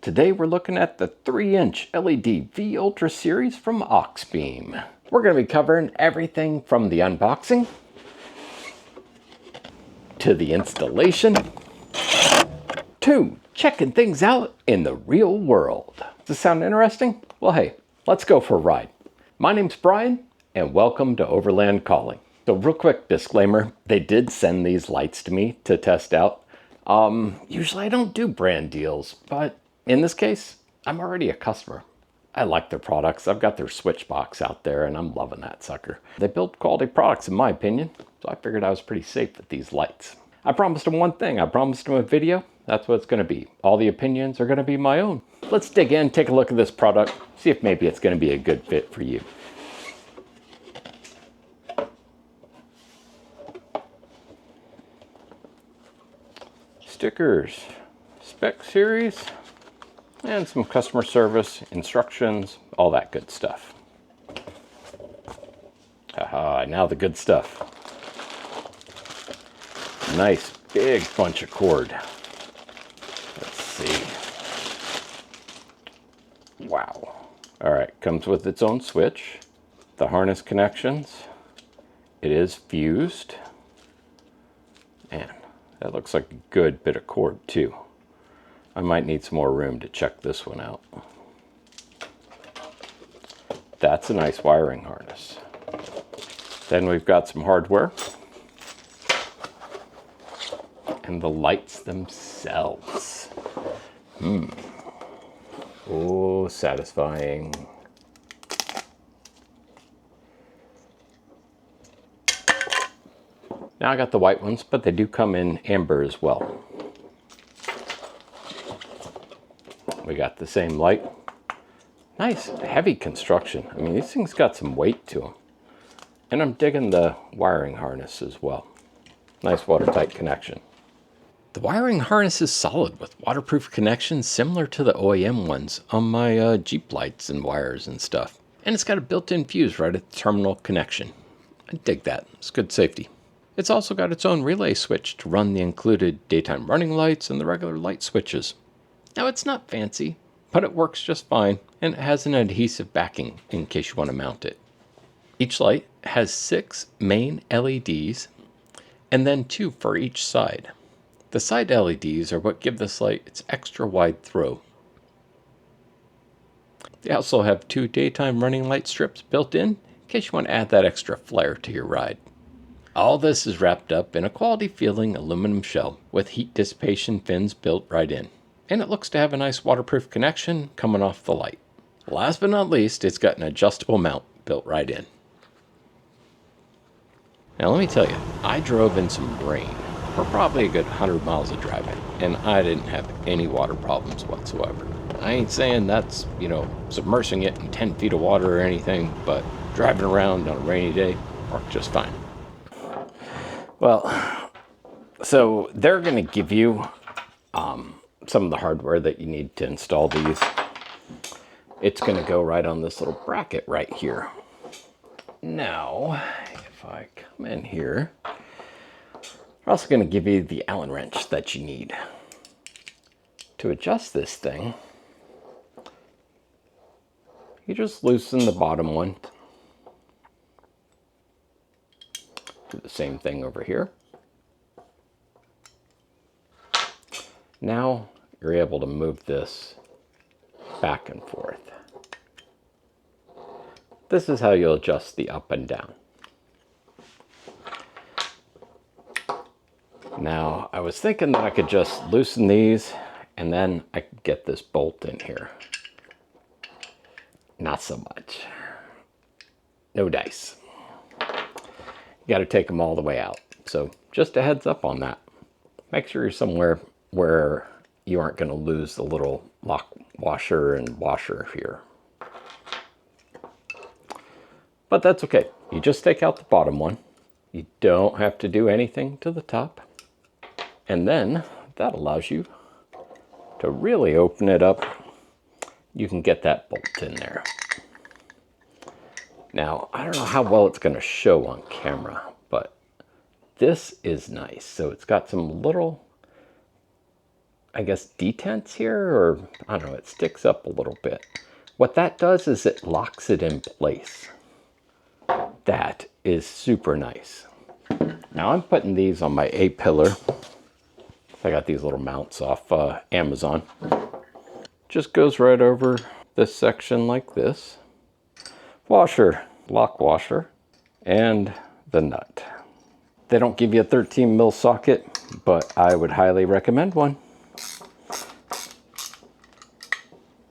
Today we're looking at the 3-inch LED V Ultra series from Auxbeam. We're going to be covering everything from the unboxing to the installation to checking things out in the real world. Does this sound interesting? Well, hey, let's go for a ride. My name's Brian and welcome to Overland Calling. So real quick disclaimer, they did send these lights to me to test out. Usually I don't do brand deals, but in this case, I'm already a customer. I like their products. I've got their switch box out there and I'm loving that sucker. They build quality products in my opinion, so I figured I was pretty safe with these lights. I promised them one thing. I promised them a video. That's what it's going to be. All the opinions are going to be my own. Let's dig in, take a look at this product, see if maybe it's going to be a good fit for you. Stickers, spec series, and some customer service, instructions, all that good stuff. Haha, now the good stuff. Nice big bunch of cord. Let's see. Wow. All right, comes with its own switch. The harness connections. It is fused. Man, that looks like a good bit of cord too. I might need some more room to check this one out. That's a nice wiring harness. Then we've got some hardware. And the lights themselves. Oh, satisfying. Now I got the white ones, but they do come in amber as well. We got the same light. Nice heavy construction. I mean, these things got some weight to them. And I'm digging the wiring harness as well. Nice watertight connection. The wiring harness is solid with waterproof connections similar to the OEM ones on my Jeep lights and wires and stuff. And it's got a built-in fuse right at the terminal connection. I dig that. It's good safety. It's also got its own relay switch to run the included daytime running lights and the regular light switches. Now it's not fancy, but it works just fine and it has an adhesive backing in case you want to mount it. Each light has 6 main LEDs and then 2 for each side. The side LEDs are what give this light its extra wide throw. They also have 2 daytime running light strips built in case you want to add that extra flare to your ride. All this is wrapped up in a quality feeling aluminum shell with heat dissipation fins built right in. And it looks to have a nice waterproof connection coming off the light. Last but not least, it's got an adjustable mount built right in. Now let me tell you, I drove in some rain for probably a good 100 miles of driving, and I didn't have any water problems whatsoever. I ain't saying that's, submersing it in 10 feet of water or anything, but driving around on a rainy day worked just fine. Well, so they're going to give you some of the hardware that you need to install these. It's going to go right on this little bracket right here. Now, if I come in here, they're also going to give you the Allen wrench that you need. To adjust this thing, you just loosen the bottom one. Do the same thing over here. Now you're able to move this back and forth. This is how you'll adjust the up and down. Now, I was thinking that I could just loosen these and then I could get this bolt in here. Not so much. No dice. You got to take them all the way out. So just a heads up on that. Make sure you're somewhere where you aren't going to lose the little lock washer and washer here. But that's okay. You just take out the bottom one. You don't have to do anything to the top. And then that allows you to really open it up. You can get that bolt in there. Now, I don't know how well it's going to show on camera, but this is nice. So it's got some little I guess, detents here, or I don't know, it sticks up a little bit. What that does is it locks it in place. That is super nice. Now I'm putting these on my A-pillar. I got these little mounts off Amazon. Just goes right over this section like this. Washer, lock washer, and the nut. They don't give you a 13 mil socket, but I would highly recommend one.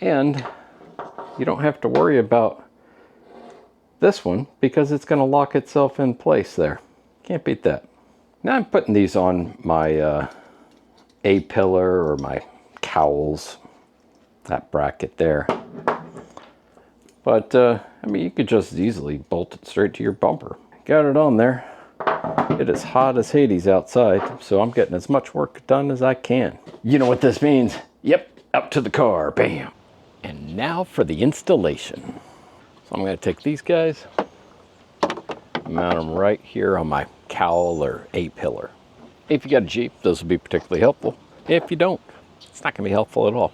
And you don't have to worry about this one because it's going to lock itself in place there. Can't beat that. Now I'm putting these on my A-pillar or my cowls, that bracket there. But I mean, you could just as easily bolt it straight to your bumper. Got it on there. It is hot as Hades outside, so I'm getting as much work done as I can. You know what this means? Yep, out to the car, bam. And now for the installation. So I'm going to take these guys, mount them right here on my cowl or A-pillar. If you got a Jeep, those will be particularly helpful. If you don't, it's not going to be helpful at all.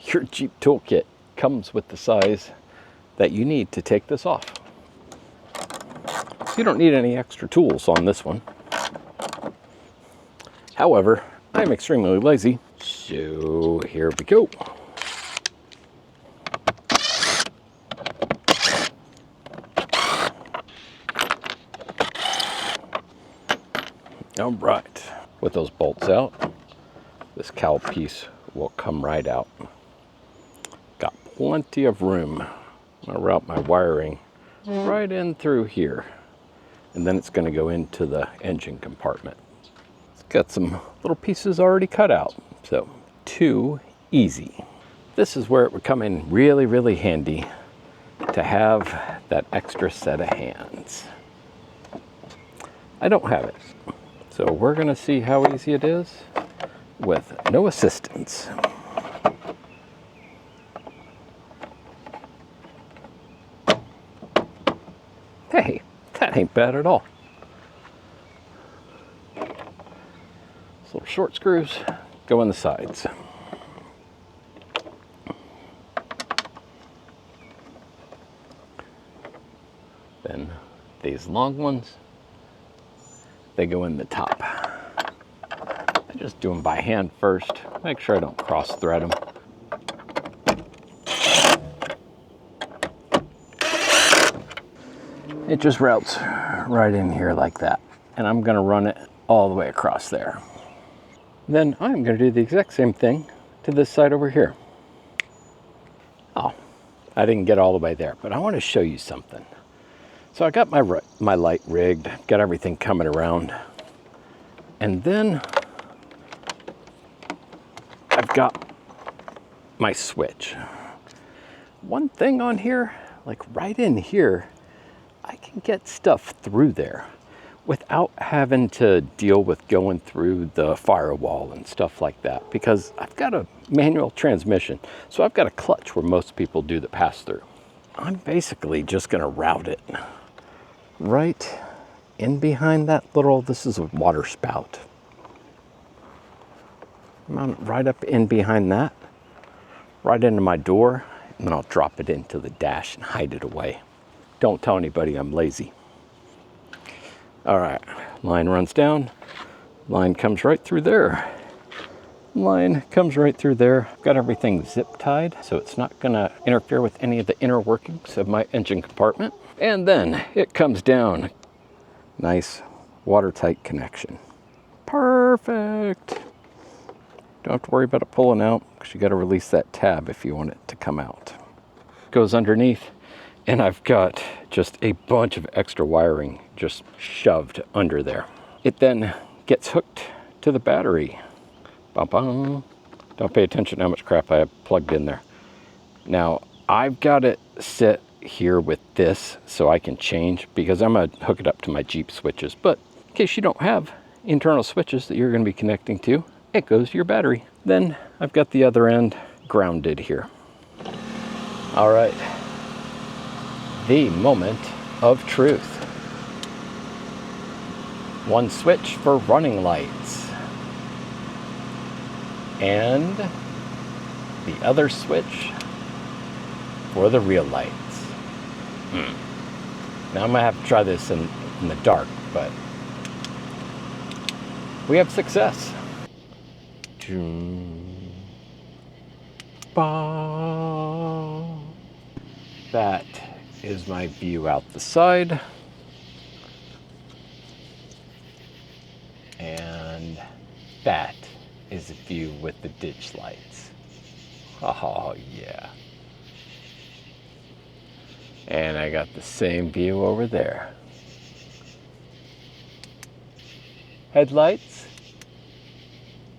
Your Jeep toolkit comes with the size that you need to take this off. You don't need any extra tools on this one. However, I'm extremely lazy, so here we go. All right, with those bolts out, this cowl piece will come right out. Got plenty of room. I'm gonna route my wiring right in through here, and then it's gonna go into the engine compartment. It's got some little pieces already cut out, so too easy. This is where it would come in really, really handy to have that extra set of hands. I don't have it. So we're going to see how easy it is with no assistance. Hey, that ain't bad at all. These little short screws go in the sides. Then these long ones, they go in the top. I just do them by hand first. Make sure I don't cross thread them. It just routes right in here like that. And I'm gonna run it all the way across there. Then I'm gonna do the exact same thing to this side over here. Oh, I didn't get all the way there, but I wanna show you something. So I got my light rigged, got everything coming around. And then I've got my switch. One thing on here, like right in here, I can get stuff through there without having to deal with going through the firewall and stuff like that, because I've got a manual transmission. So I've got a clutch where most people do the pass through. I'm basically just gonna route it right in behind that little, this is a water spout. Mount it right up in behind that, right into my door, and then I'll drop it into the dash and hide it away. Don't tell anybody I'm lazy. All right, line runs down, line comes right through there. Line comes right through there. I've got everything zip tied, so it's not gonna interfere with any of the inner workings of my engine compartment. And then it comes down. Nice watertight connection. Perfect. Don't have to worry about it pulling out, because you got to release that tab if you want it to come out. Goes underneath, and I've got just a bunch of extra wiring just shoved under there. It then gets hooked to the battery. Bum-bum. Don't pay attention to how much crap I have plugged in there. Now, I've got it set here with this so I can change, because I'm going to hook it up to my Jeep switches. But in case you don't have internal switches that you're going to be connecting to, it goes to your battery. Then I've got the other end grounded here. All right, the moment of truth. One switch for running lights. And the other switch for the real lights. Now I'm gonna have to try this in the dark, but we have success. That is my view out the side. And that is a view with the ditch lights. Oh yeah. And I got the same view over there. Headlights,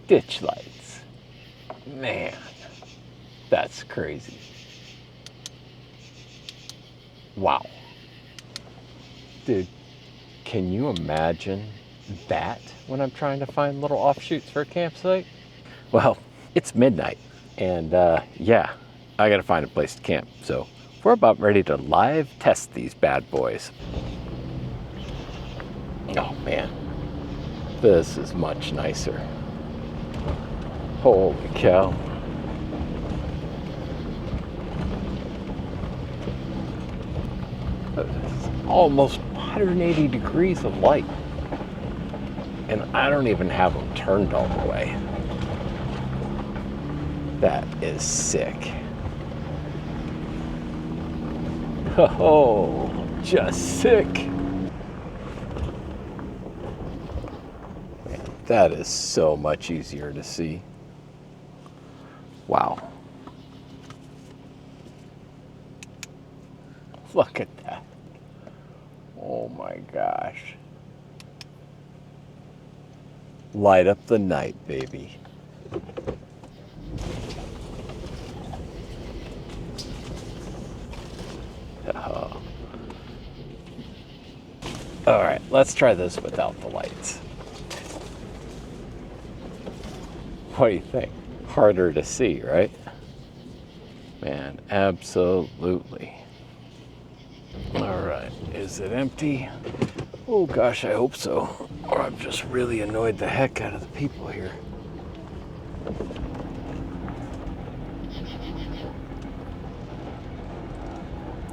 ditch lights. Man, that's crazy. Wow. Dude, can you imagine that when I'm trying to find little offshoots for a campsite? Well, it's midnight, and yeah, I gotta find a place to camp. So we're about ready to live test these bad boys. Oh man, this is much nicer. Holy cow. Almost 180 degrees of light. And I don't even have them turned all the way. That is sick. Oh, just sick. Man, that is so much easier to see. Wow. Look at that. Oh my gosh. Light up the night, baby. Oh. All right, let's try this without the lights. What do you think? Harder to see, right? Man, absolutely. All right, is it empty? Oh gosh, I hope so. Or I've just really annoyed the heck out of the people here.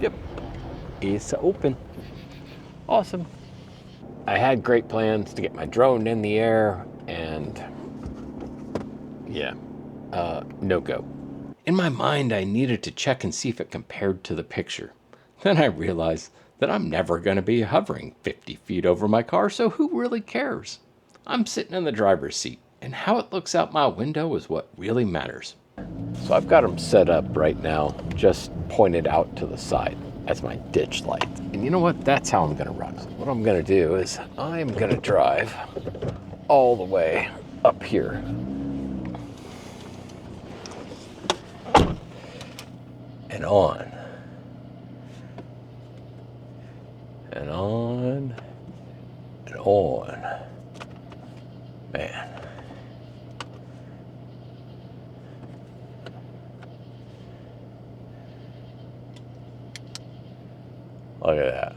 Yep, it's open. Awesome. I had great plans to get my drone in the air, and yeah, no go. In my mind, I needed to check and see if it compared to the picture. Then I realized that I'm never going to be hovering 50 feet over my car, so who really cares? I'm sitting in the driver's seat, and how it looks out my window is what really matters. So I've got them set up right now, just pointed out to the side as my ditch light. And you know what? That's how I'm going to run. So what I'm going to do is I'm going to drive all the way up here. And on. And on. And on. Man. Look at that.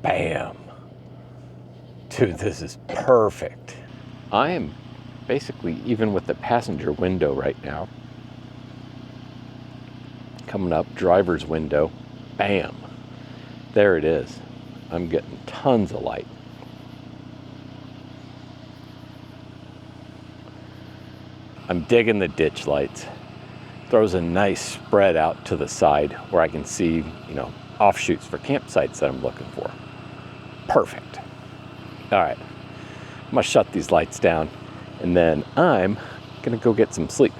Bam. Dude, this is perfect. I am basically even with the passenger window right now. Coming up, driver's window. Bam. There it is. I'm getting tons of light. I'm digging the ditch lights. Throws a nice spread out to the side where I can see, offshoots for campsites that I'm looking for. Perfect. All right, I'm gonna shut these lights down and then I'm gonna go get some sleep.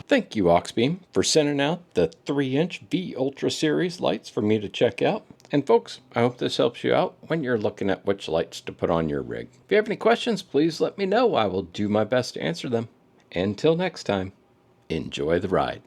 Thank you, Auxbeam, for sending out the 3-inch V Ultra Series lights for me to check out. And folks, I hope this helps you out when you're looking at which lights to put on your rig. If you have any questions, please let me know. I will do my best to answer them. Until next time, enjoy the ride.